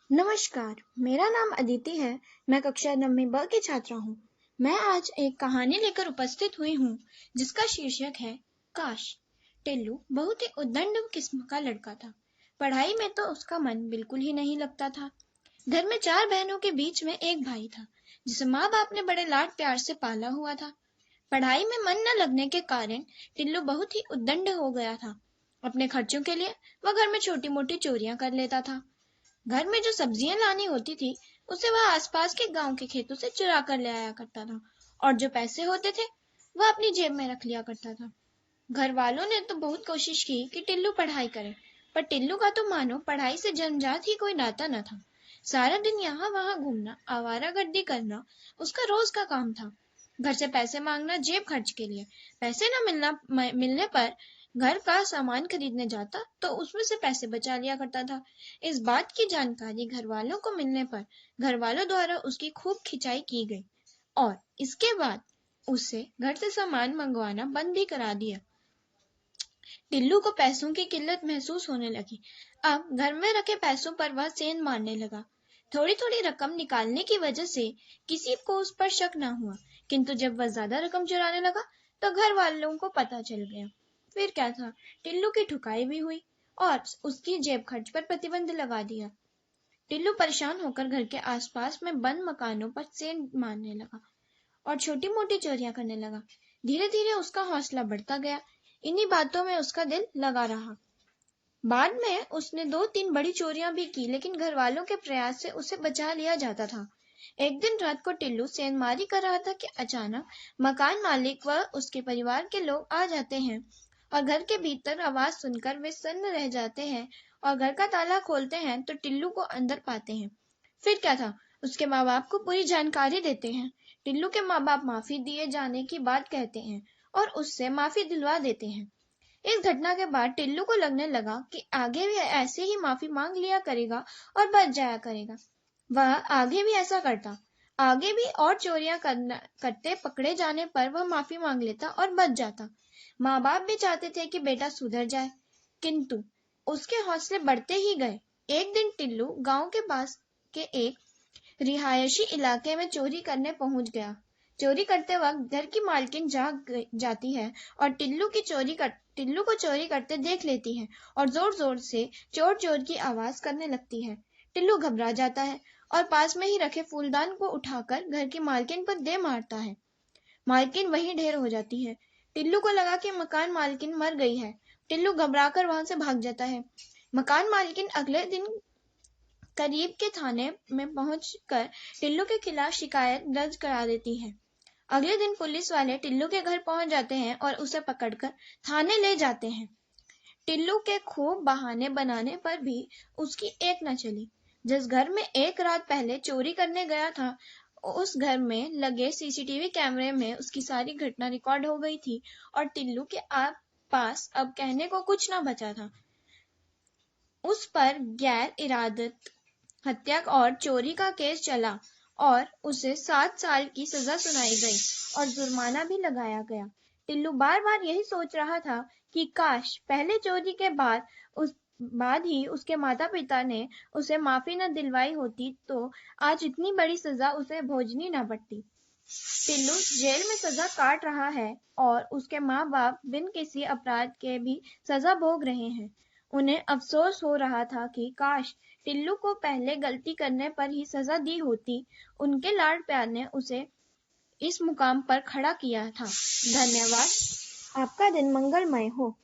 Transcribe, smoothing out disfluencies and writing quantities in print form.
नमस्कार, मेरा नाम अदिति है। मैं कक्षा 9वीं ब की छात्रा हूँ। मैं आज एक कहानी लेकर उपस्थित हुई हूँ जिसका शीर्षक है काश। टिल्लू बहुत ही उद्दंड किस्म का लड़का था। पढ़ाई में तो उसका मन बिल्कुल ही नहीं लगता था। घर में 4 बहनों के बीच में एक भाई था जिसे माँ बाप ने बड़े लाड प्यार से पाला हुआ था। पढ़ाई में मन न लगने के कारण टिल्लू बहुत ही उद्दंड हो गया था। अपने खर्चों के लिए वह घर में छोटी मोटी चोरियां कर लेता था। घर में जो सब्जियां लानी होती थी उसे वह आसपास के गांव के खेतों से चुरा कर ले आया करता था और जो पैसे होते थे वह अपनी जेब में रख लिया करता था। घर वालों ने तो बहुत कोशिश की कि टिल्लू पढ़ाई करे, पर टिल्लू का तो मानो पढ़ाई से जन्मजात ही कोई नाता न था। सारा दिन यहाँ वहां घूमना, आवारागर्दी करना उसका रोज का काम था। घर से पैसे मांगना जेब खर्च के लिए, पैसे न मिलने पर घर का सामान खरीदने जाता तो उसमें से पैसे बचा लिया करता था। इस बात की जानकारी घर वालों को मिलने पर घर वालों द्वारा उसकी खूब खिंचाई की गई और इसके बाद उससे घर से सामान मंगवाना बंद भी करा दिया। टिल्लू को पैसों की किल्लत महसूस होने लगी। अब घर में रखे पैसों पर वह सेंध मारने लगा। थोड़ी थोड़ी रकम निकालने की वजह से किसी को उस पर शक न हुआ, किंतु जब वह ज्यादा रकम चुराने लगा तो घर वालों को पता चल गया। फिर क्या था, टिल्लू की ठुकाई भी हुई और उसकी जेब खर्च पर प्रतिबंध लगा दिया। टिल्लू परेशान होकर घर के आसपास में बंद मकानों पर सेंध मारने लगा और छोटी मोटी चोरियां करने लगा। धीरे धीरे उसका हौसला बढ़ता गया। इन्हीं बातों में उसका दिल लगा रहा। बाद में उसने 2-3 बड़ी चोरियां भी की, लेकिन घर वालों के प्रयास से उसे बचा लिया जाता था। एक दिन रात को टिल्लू सेंधमारी कर रहा था कि अचानक मकान मालिक व उसके परिवार के लोग आ जाते हैं और घर के भीतर आवाज सुनकर वे सन्न रह जाते हैं और घर का ताला खोलते हैं तो टिल्लू को अंदर पाते हैं। फिर क्या था, उसके माँ बाप को पूरी जानकारी देते हैं। टिल्लू के माँ बाप माफी दिए जाने की बात कहते हैं और उससे माफी दिलवा देते हैं। इस घटना के बाद टिल्लू को लगने लगा कि आगे भी ऐसे ही माफी मांग लिया करेगा और बच जाया करेगा। वह आगे भी ऐसा करता, आगे भी और चोरियां करते पकड़े जाने पर वह माफी मांग लेता और बच जाता। माँ बाप भी चाहते थे कि बेटा सुधर जाए, किंतु उसके हौसले बढ़ते ही गए। एक दिन टिल्लू गांव के पास के एक रिहायशी इलाके में चोरी करने पहुंच गया। चोरी करते वक्त घर की मालकिन जाती है और टिल्लू को चोरी करते देख लेती है और जोर जोर से चोर चोर की आवाज करने लगती है। टिल्लू घबरा जाता है और पास में ही रखे फूलदान को उठाकर घर की मालकिन पर दे मारता है। मालकिन वहीं ढेर हो जाती है। टिल्लू को लगा कि मकान मालकिन मर गई है। टिल्लू घबराकर वहां से भाग जाता है। मकान मालकिन अगले दिन करीब के थाने में पहुंचकर टिल्लू के खिलाफ शिकायत दर्ज करा देती है। अगले दिन पुलिस वाले टिल्लू के घर पहुंच जाते हैं और उसे पकड़कर थाने ले जाते हैं। टिल्लू के खूब बहाने बनाने पर भी उसकी एक न चली। जिस घर में एक रात पहले चोरी करने गया था, उस घर में लगे सीसीटीवी कैमरे में उसकी सारी घटना रिकॉर्ड हो गई थी और टिल्लू के पास अब कहने को कुछ न बचा था। उस पर गैर इरादत हत्या और चोरी का केस चला और उसे 7 साल की सजा सुनाई गई और जुर्माना भी लगाया गया। टिल्लू बार बार यही सोच रहा था कि काश पहले चोरी के बाद ही उसके माता पिता ने उसे माफी न दिलवाई होती तो आज इतनी बड़ी सजा उसे भोगनी न पड़ती। टिल्लू जेल में सजा काट रहा है और उसके माँ बाप बिन किसी अपराध के भी सजा भोग रहे हैं। उन्हें अफसोस हो रहा था कि काश टिल्लू को पहले गलती करने पर ही सजा दी होती। उनके लाड प्यार ने उसे इस मुकाम पर खड़ा किया था। धन्यवाद। आपका दिन मंगलमय हो।